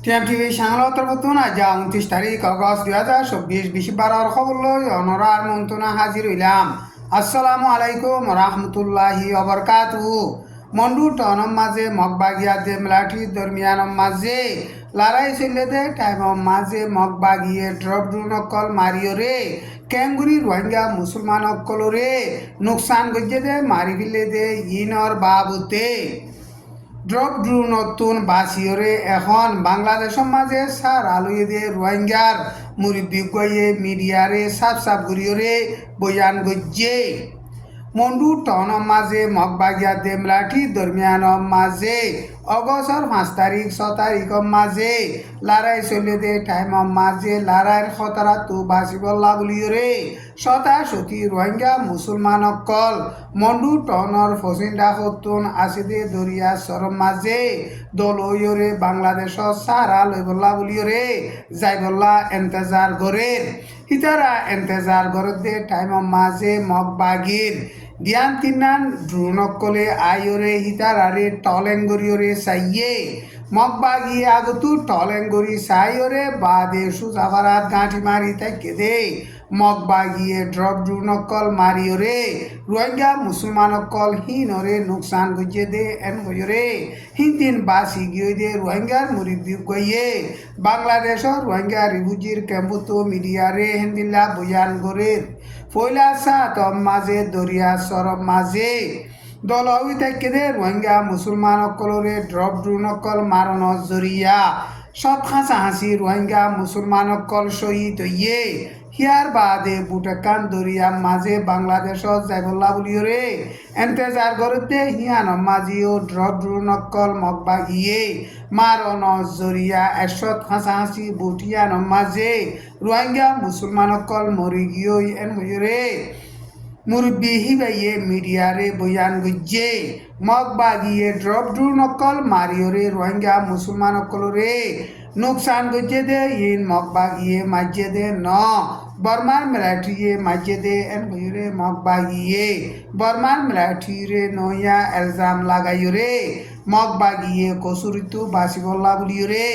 টিএমটিভি সাংলতর বর্তমান আজ 29 তারিখ অগস্ট 2024 বিশিবারের খবর লই অনরার মন্ত্রণা হাজির হইলাম। আসসালামু আলাইকুম রহমতুল্লাহি অবরকাতুহু। মন্ডু টনম মাঝে মগবাগিয়া দে মেলাটি দরমিয়ানম মাঝে লড়াই চলে দে টাইমম মাঝে মগবাগিয়ে ড্রপ ড্রুনকল মারিও রে ক্যাঙ্গুরি রোহিঙ্গা মুসলমান অকলরে নুকসান গজ্জে দে মারি ফেলে দে ইনর বাবুতে ড্রপ ড্রু নতুন বাসিওরে এখন বাংলাদেশের মাঝে সার আলুয়ে দিয়ে রোহিঙ্গার মুরব্বী গয়ে মিডিয়ারে সাফ সাফ গরিয়রে বয়ান গজ্জে মন্ডু টাউনের মাঝে মগবাগিয়া দেমলাঠি দরমিয়ান মাঝে অগস্টর 5 তারিখ 6 তারিখের মাঝে লড়াই চলে দে টাইমর মাঝে লড়াইয়ের খতরা তো বাঁচিবলা বুলিওরে শতাশতি রোহিঙ্গা মুসলমান অকল মন্ডু টাউনের ফসিন্দা হতুন আসিদে দরিয়া সরম মাঝে দলইরে বাংলাদেশর সারা লইবল্লা বুলিওরে যাইবল্লা এন্তেজার গরের ইতারা এন্তেজার গরের দে টাইমর মাঝে মগবাগির দিয়ান তিনান ড্রুনকলে আইরে হিতারারে টলেঙ্গরিয়রে সাইয়ে মগবাগি আগতু টলেঙ্গরি সাইরে বাদে সুজাভারাত গাঁঠি মারি তাকে দে মগবাগিয়ে ড্রপ ড্রুনকল মারিয়রে রোহিঙ্গা মুসলমানকল হিনরে নুকসান গজে দে এন গজরে হিন্দিন বাসি গিয়ে দে রোহিঙ্গার মুরিব্বি গইয়ে বাংলাদেশর রোহিঙ্গা রিফিউজির ক্যাম্পতো মিডিয়ারে হিন্দিল্লা বয়ান গরের পয়লা সাত মাঝে দরিয়া সরব মাঝে দল হই থাকে দে রোহিঙ্গা মুসলমান অকলরে ড্রপ ড্রোন অকল মারণ জরিয়া সব হাসা হাসি রোহিঙ্গা মুসলমান অকল শহীদ হইয়ে হিয়ার বাদে বুটাকান দরিয়া মাঝে বাংলাদেশত যাইবল্লা বুলিওরে এন্তেজার করতে হিয়ান মাঝিও ড্রপ ড্রোন অকল মগবাগিয়ে মারণ জরিয়া একশত হাসা হাসি বুটিয়ান মাঝে রোহিঙ্গা মুসলমান অকল মরি গিয়ে এন হইরে মুরব্বী হিবাইয়ে মিডিয়ারে বয়ান গুজ্জে মগবাগিয়ে ড্রপ ড্রোন অকল মারিওরে রোহিঙ্গা মুসলমান অকলরে নুকসান গজ্জে দে ইন মগবাগিয়ে মাজ্জে দে ন বর্মার মিলিটারিয়ে মাজ্জে দে এন হইরে মগবাগিয়ে বর্মার মিলিটারিরে নয়া এলজাম লাগাইরে মগবাগিয়ে কসুরিতু বাসিবল্লা বুলিওরে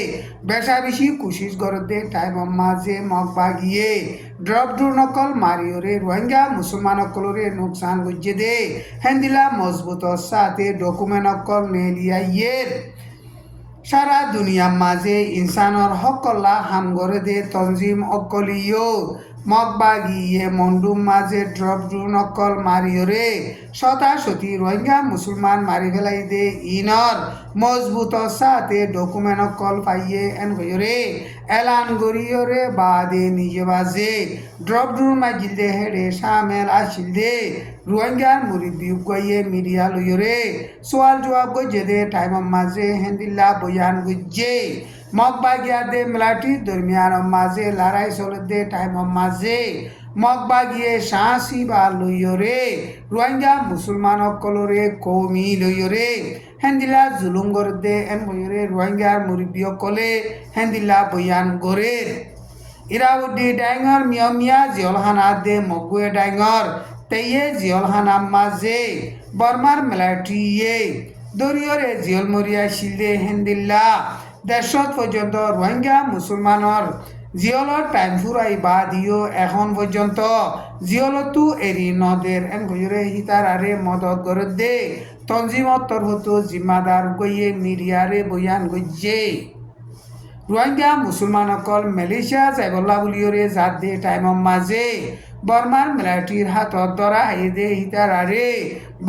বেশা বেশি কুশিস গরদে টাইম মাঝে মগবাগিয়ে ড্রপ ড্রোন অকল মারিওরে রোহিঙ্গা মুসলমান অকলরে নুকসান গজ্জে দে হেন্দিলা মজবুত সাথে ডকুমেন্ট অকল নেলিয়াইয়ের সারা দুনিয়ার মাঝে ইনসানর হকল্লা হামগরে দে তঞ্জিম অকলিও মগবাগিয়ে মন্ডুম মাঝে ড্রপ ড্রোন অকল মারিওরে শতাশতি রোহিঙ্গা মুসলমান মারি ফেলাই দে ইনর মজবুত সাথে ডকুমেন্ট অকল পাইয়ে এন হইরে এলান গরিয়রে বাদে নিজে বাজে ড্রপ ড্রোন মাজিল দে হেডে সামেল আসিল দে রোহিঙ্গার মুরিব্বি গইয়ে মিডিয়া লইরে সোয়াল জবাব গজ্জে দে টাইম মাঝে হেন্দিল্লা বয়ান গুজ্জে মগবাগিয়া দে মেলাটি দরমিয়ান মাঝে লড়াই চলে দে টাইম মাঝে মগবাগিয়ে শাঁসি বা লইরে রোহিঙ্গা মুসলমান অকলরে কৌমি লইরে হেন্দিলা জুলুম গর দে এন হইরে রোহিঙ্গার মুরিব্বি অকলে হেন্দিল্লা বয়ান গরের ইরাউদ্দি ডাইঙর মিয়া জিয়লহানা দে মগুয়ে ডাইঙর তেয়ে জিয়লহানা মাঝে বর্মার মিলিটারিয়ে দরিয়রে জিয়ল মরিয়া শিলদে হেন্দিল্লা দেশত পর্যন্ত রোহিঙ্গা মুসলমানর জিয়লর টাইম ফুরাই বা দিও এখন পর্যন্ত জিয়লতু এরি নদের এন গজরে হিতার আরে মদত করে দে তঞ্জিমত তরফতো জিম্মাদার গইয়ে মিডিয়ারে বয়ান গজ্জে রোহিঙ্গা মুসলমান অকল মালয়েশিয়া যাইবল্লা বুলিওরে জাত দে টাইমর মাঝে বর্মার মিলিটারির হাতত ধরা হাইদে হিতার আরে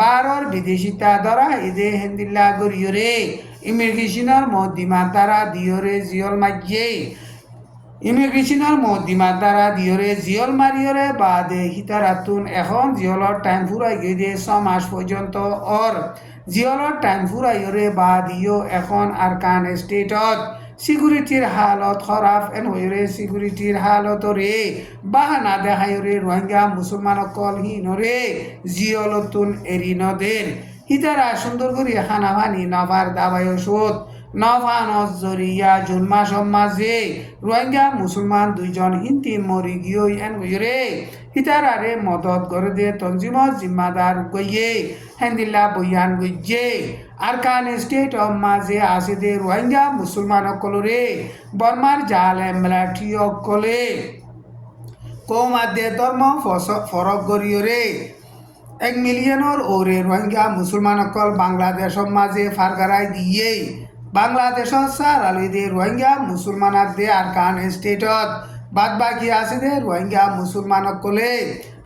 বারর বিদেশিতা ধরা হাইদে হেন্দিল্লা গরিয়রে ইমিগ্রেশনের মদ্দিমা তারা দিয়রে জিয়ল মাঝে ইমিগ্রেশনের মদ্দিমা তারা দিয়রে জিয়ল মারিয়রে বাদে হিতারাতুন এখন জিয়লর টাইম ফুরাই গিয়ে 6 মাস পর্যন্ত অর জিয়লর টাইম ফুরাইরে বাদিও এখন আরকান স্টেটত সিকিউরিটির হালত খরাব এন হইরে সিকিউরিটির হালতরে বাহানা দেখাইরে রোহিঙ্গা মুসলমান অকল হিনরে জিয়লতুন এরি নদের হিতারা সুন্দর করে হানাহানি নভার দাবায় সোত নফানত জরিয়া জুন মাসর মাঝে রোহিঙ্গা মুসলমান দুইজন হিন্দি মরি গিয়ে এন গইরে হিতারারে মদত করে দে তঞ্জিমত জিম্মাদার গইয়ে হেন্দিল্লা বইয়ান গইয়ে আরকান স্টেট অফ মাঝে আসে দে রোহিঙ্গা মুসলমান অকলরে বর্মার জাল মিলিটারি অকলে কৌমাদ্যে ধর্ম ফরক গরিয়রে 1 মিলিয়নের ওরে রোহিঙ্গা মুসলমান অকল বাংলাদেশের মাঝে ফারগারাই দিয়ে বাংলাদেশত সার আলুই দে রোহিঙ্গা মুসলমানক দে আরকান স্টেটত বাদ বাকি আছে দে রোহিঙ্গা মুসলমান অকলে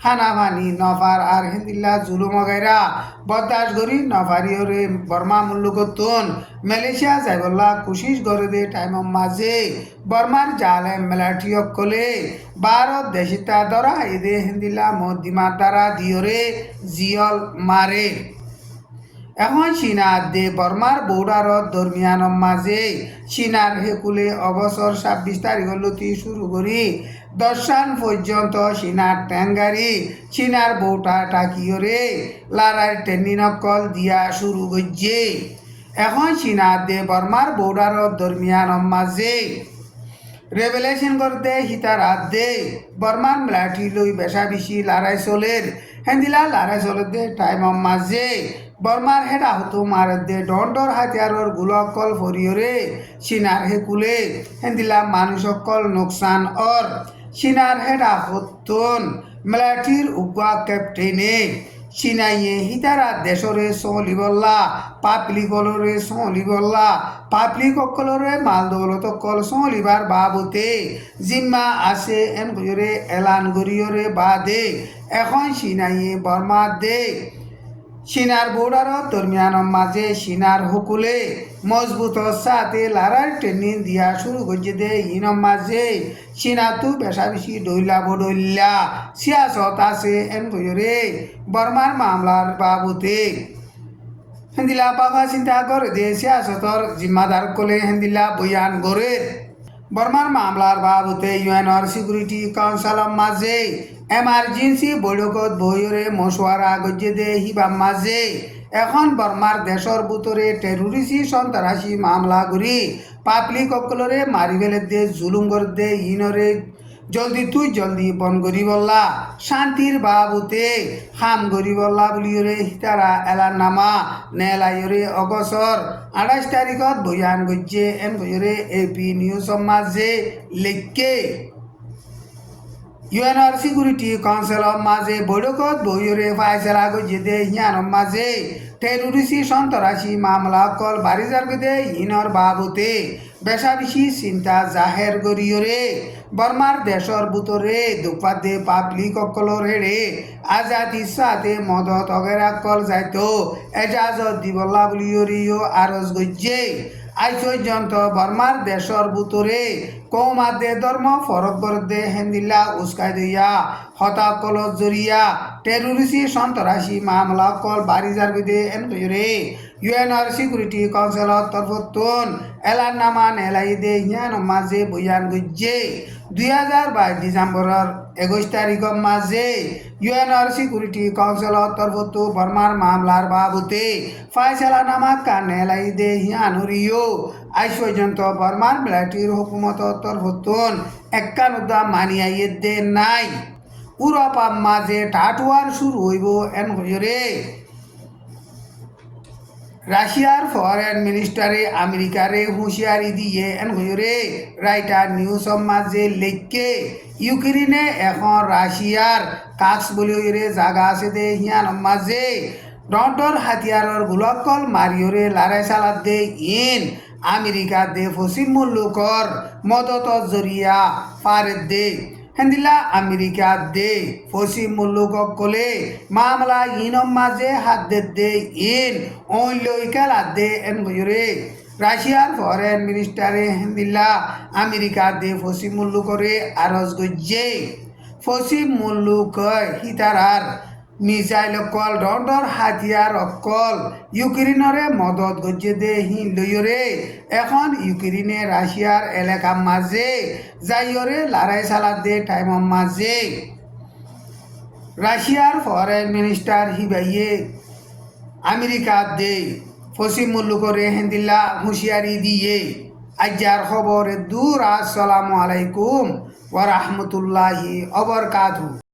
হানাহানি নফার আর হিন্দিল্লা জুলুম গাইরা বরদাস করি নফারিয়রে বর্মা মুল্লুকতুন মালয়েশিয়া যাইবল্লা কোশিশ করে দে টাইম মাঝে বর্মার জালে মিলিটারি অকলে ভারত দেশিতা ধরা এদে হিন্দিল্লা মদিমার দ্বারা দিয়রে জিয়ল মারে এখন চীনার দে বর্মার বৌডারত দরমিয়ানৰ মাঝে চীনার হেকুলে অবসর 26 তারিখলতি শুরু করি 10 সাল পর্যন্ত চীনার ট্যাঙ্গারি চীনার বৌটা টাকিয়রে লারার টেনিনকল দিয়া শুরু করছে এখন চীনার দে বর্মার বৌডারত দরমিয়ানৰ মাঝে রেভেলেশন করতে হিতারাত দে বর্মার মিলিটারি লই বেশা বেশি লড়াই চলের হেন্দিলা লড়াই চলে দে টাইম মাঝে বর্মার হেড আহত মারে দে ডন্ডর হাতিয়ারর গুলকল ফরিয়রে চীনার হেকুলে হেন্দিলা মানুষ অকল নোকসান অর চীনার হেড আহতন মিলিটারির উগা ক্যাপ্টেনে চীনাইয়ে হিতারা দেশরে সলিবল্লা পাবলিকলরে সলিবল্লা পাবলিক অকলরে মাল দৌলত অকল সলিবার বাবতে জিম্মা আছে এন গরিয়রে এলান গরিয়রে বাদে এখন চীনাইয়ে বর্মা দে চীনার বর্ডারত দরমিয়ানৰ মাঝে চীনার হুকুলে মজবুত সাথে লড়াই ট্রেনিং দিয়া শুরু করছে দে ইনম মাঝে চীনা তো বেশা বেশি ডইলা বডইলা সিয়াসত আছে এন গইরে বর্মার মামলার বাবুতে হেন্দিলা বাবা চিন্তা করে দে সিয়াসতর জিম্মাদার কলে হেন্দিলা বয়ান করে বর্মার মামলার বাবুতে ইউএনর সিকিউরিটি কাউন্সিলৰ মাঝে এমার্জেন্সি বৈঠকত বহিরে মশওয়ারা গজ্জে দে হিবাম মাঝে এখন বর্মার দেশর ভিতরে টেরোরিস্ট সন্ত্রাসী মামলা করি পাবলিক অকলরে মারি ফেলে দে জুলুম করে দে ইনরে জলদি তুই জলদি বন করি বললা শান্তির বাবুতে হাম করি বললা বলিয়রে হিতারা এলার নামা নেলাইরে অগসর 28 তারিখত বয়ান গজ্জে এন গজরে এপি নিউজ মাঝে লেখকে ইউএনআর সিকিউরিটি কাউন্সিলৰ মাঝে বৈঠকত বহিরে ফাইসলা গজ্জে দে হিয়ানৰ মাঝে টেরোরিস্ট সন্ত্রাসী মামলা অকল বাড়ি যাবে দে ইনর বাবুতে বেশা বেশি চিন্তা জাহের করিয়রে বর্মার দেশর ভিতরে দুপাদে পাবলিক অকলর হেড়ে আজাদি সাথে মদত অগেরা কল যাইতো এজাজত দিবল্লা বলিয়রিও আরজ গজ্জে আজ পর্যন্ত বর্মার দেশর ভিতরে কৌমাদে ধর্ম ফরক বরদে হেন্দিল্লা উস্কাই দিয়া হতাকল জরিয়া টেরোরিস্ট সন্ত্রাসী মামলা কল বাড়ি যারবিদে এন কইরে ইউএনআর সিকিউরিটি কাউন্সিলৰ তরফতন এলান নামা নেলাই দে হিয়ান মাঝে বয়ান গজ্জে 2022 ডিসেম্বরের 21 তারিখৰ মাঝে ইউএনআর সিকিউরিটি কাউন্সিলৰ তরফত বর্মার মামলার বাবুতে ফাইসলা নামা কান নেলাই দে হিয়ানুরিও আজ পর্যন্ত বর্মার মিলিটারির হুকুমতর তরফতন একানুদা মানিয়াইয়ে দে নাই উরপার মাঝে টাটুয়ার শুরু হইব এন হইরে রাশিয়ার ফরেন মিনিস্টারে আমেরিকারে হুঁশিয়ারি দিয়ে এন হইরে রাইটার নিউজৰ মাঝে লেখকে ইউক্রেনে এখন রাশিয়ার কাক্স বলি হইরে জাগা আছে দে হিয়ানৰ মাঝে ডন্ডর হাতিয়ারর গুলকল মারিয়রে লড়াই চালাত দে ইন আমেরিকা দে পশ্চিম মুল্লুকর মদত জরিয়া পারে দে হেন্দিলা আমেরিকা দে পশ্চিম মুল্লুক কলে মামলা ইনম মাঝে হাত দে ইন ওইলই খেলা দে এন গজরে রাশিয়ার ফরেন মিনিস্টারে হেন্দিলা আমেরিকা দে পশ্চিম মুল্লুকরে আরজ গজ্জে পশ্চিম মুল্লুক হিতারার মিসাইল অকল ডন্ডর হাতিয়ার অকল ইউক্রেনরে মদত গজ্জে দে হিন লইরে এখন ইউক্রেনে রাশিয়ার এলাকা মাঝে যাইরে লড়াই চালাত দে টাইম মাঝে রাশিয়ার ফরেন মিনিস্টার হিবাইয়ে আমেরিকা দে ফসি মুল্লু করে হেন্দিল্লা হুঁশিয়ারি দিয়ে আজ্জার খবর দূর। আসসালামু আলাইকুম ওয়া রাহমাতুল্লাহি ওয়া বারাকাতুহু।